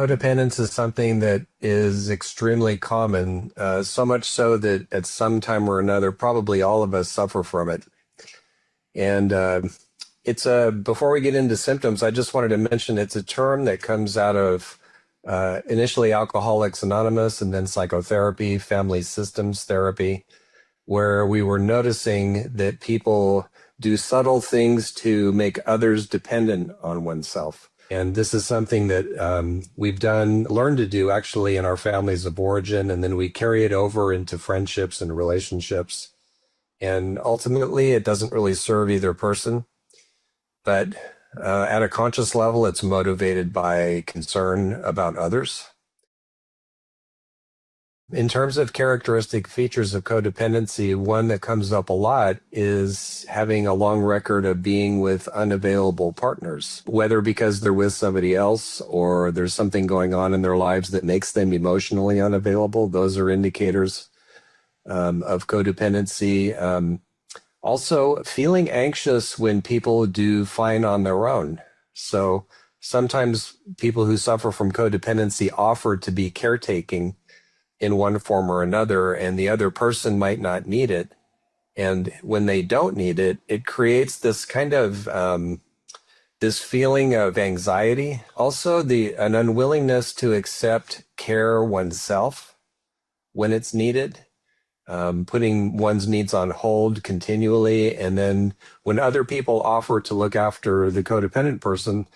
Codependence is something that is extremely common, so much so that at some time or another, probably all of us suffer from it. And before we get into symptoms, I just wanted to mention it's a term that comes out of initially Alcoholics Anonymous and then psychotherapy, family systems therapy, where we were noticing that people do subtle things to make others dependent on oneself. And this is something that we've learned to do actually in our families of origin, and then we carry it over into friendships and relationships. And ultimately, it doesn't really serve either person, but at a conscious level, it's motivated by concern about others. In terms of characteristic features of codependency, one that comes up a lot is having a long record of being with unavailable partners, whether because they're with somebody else or there's something going on in their lives that makes them emotionally unavailable. Those are indicators of codependency. Also, feeling anxious when people do fine on their own. So sometimes people who suffer from codependency offer to be caretaking in one form or another, and the other person might not need it. And when they don't need it, it creates this kind of this feeling of anxiety. Also, an unwillingness to accept care oneself when it's needed, putting one's needs on hold continually. And then when other people offer to look after the codependent person,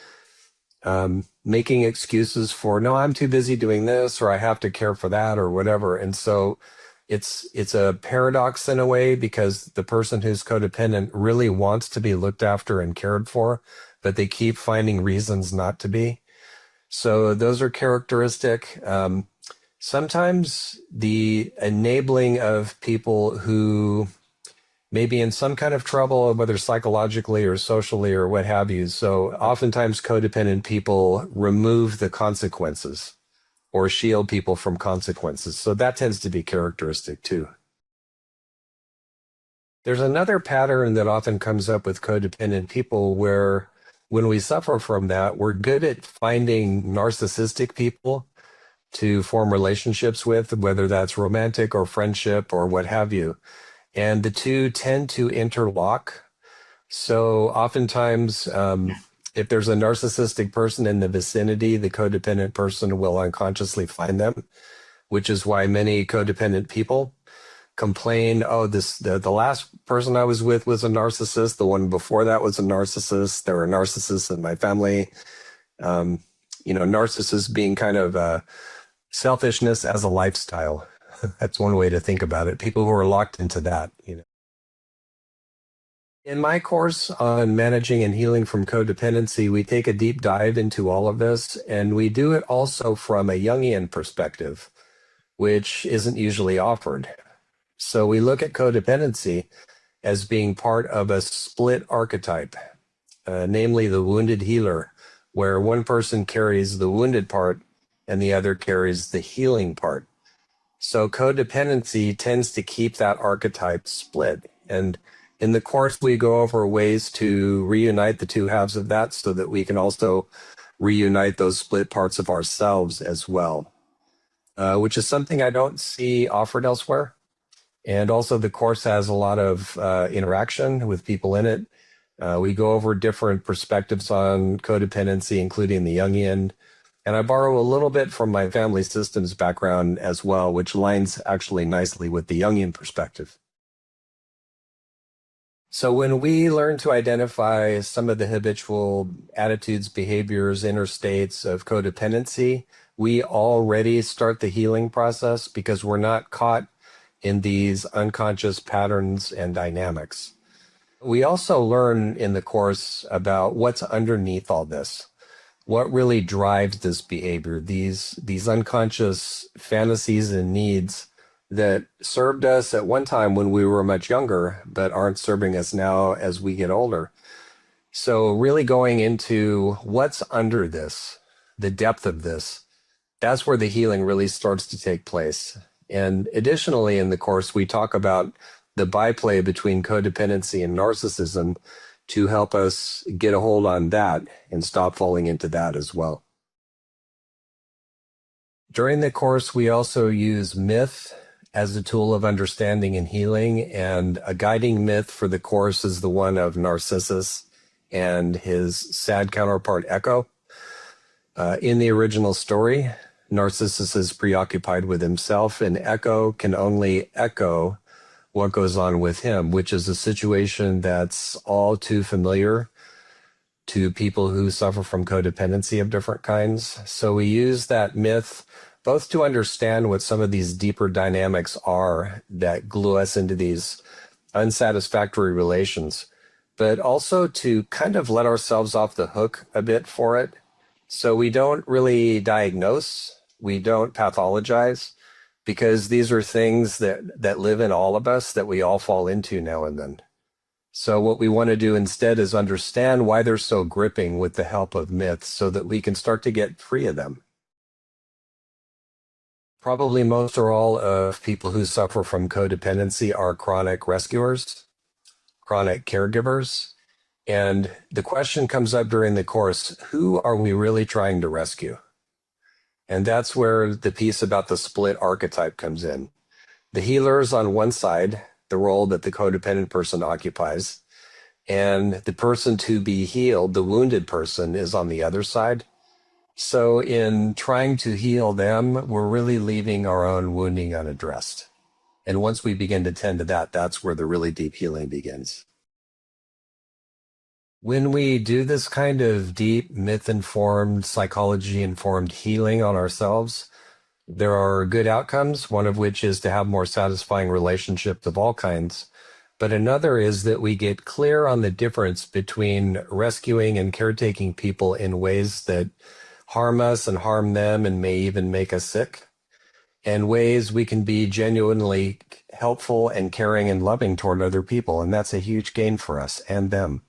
making excuses for, no, I'm too busy doing this, or I have to care for that, or whatever. And so it's a paradox in a way, because the person who's codependent really wants to be looked after and cared for, but they keep finding reasons not to be. So those are characteristic. Sometimes the enabling of people who maybe in some kind of trouble, whether psychologically or socially or what have you. So oftentimes codependent people remove the consequences or shield people from consequences. So that tends to be characteristic too. There's another pattern that often comes up with codependent people where when we suffer from that, we're good at finding narcissistic people to form relationships with, whether that's romantic or friendship or what have you. And the two tend to interlock. So oftentimes, if there's a narcissistic person in the vicinity, the codependent person will unconsciously find them, which is why many codependent people complain, oh, the last person I was with was a narcissist. The one before that was a narcissist. There were narcissists in my family. Narcissists being kind of selfishness as a lifestyle. That's one way to think about it. People who are locked into that, In my course on managing and healing from codependency, we take a deep dive into all of this, and we do it also from a Jungian perspective, which isn't usually offered. So we look at codependency as being part of a split archetype, namely the wounded healer, where one person carries the wounded part and the other carries the healing part. So codependency tends to keep that archetype split. And in the course, we go over ways to reunite the two halves of that so that we can also reunite those split parts of ourselves as well, which is something I don't see offered elsewhere. And also the course has a lot of interaction with people in it. We go over different perspectives on codependency, including the Jungian. And I borrow a little bit from my family systems background as well, which lines actually nicely with the Jungian perspective. So when we learn to identify some of the habitual attitudes, behaviors, inner states of codependency, we already start the healing process because we're not caught in these unconscious patterns and dynamics. We also learn in the course about what's underneath all this. What really drives this behavior, these unconscious fantasies and needs that served us at one time when we were much younger, but aren't serving us now as we get older. So really going into what's under this, the depth of this, that's where the healing really starts to take place. And additionally, in the course, we talk about the byplay between codependency and narcissism to help us get a hold on that and stop falling into that as well. During the course, we also use myth as a tool of understanding and healing, and a guiding myth for the course is the one of Narcissus and his sad counterpart Echo. In the original story, Narcissus is preoccupied with himself, and Echo can only echo what goes on with him, which is a situation that's all too familiar to people who suffer from codependency of different kinds. So we use that myth both to understand what some of these deeper dynamics are that glue us into these unsatisfactory relations, but also to kind of let ourselves off the hook a bit for it. So we don't really diagnose, we don't pathologize, because these are things that live in all of us that we all fall into now and then. So what we want to do instead is understand why they're so gripping with the help of myths so that we can start to get free of them. Probably most or all of people who suffer from codependency are chronic rescuers, chronic caregivers. And the question comes up during the course, who are we really trying to rescue? And that's where the piece about the split archetype comes in. The healer is on one side, the role that the codependent person occupies, and the person to be healed, the wounded person, is on the other side. So in trying to heal them, we're really leaving our own wounding unaddressed. And once we begin to tend to that, that's where the really deep healing begins. When we do this kind of deep, myth-informed, psychology-informed healing on ourselves, there are good outcomes, one of which is to have more satisfying relationships of all kinds. But another is that we get clear on the difference between rescuing and caretaking people in ways that harm us and harm them and may even make us sick, and ways we can be genuinely helpful and caring and loving toward other people. And that's a huge gain for us and them.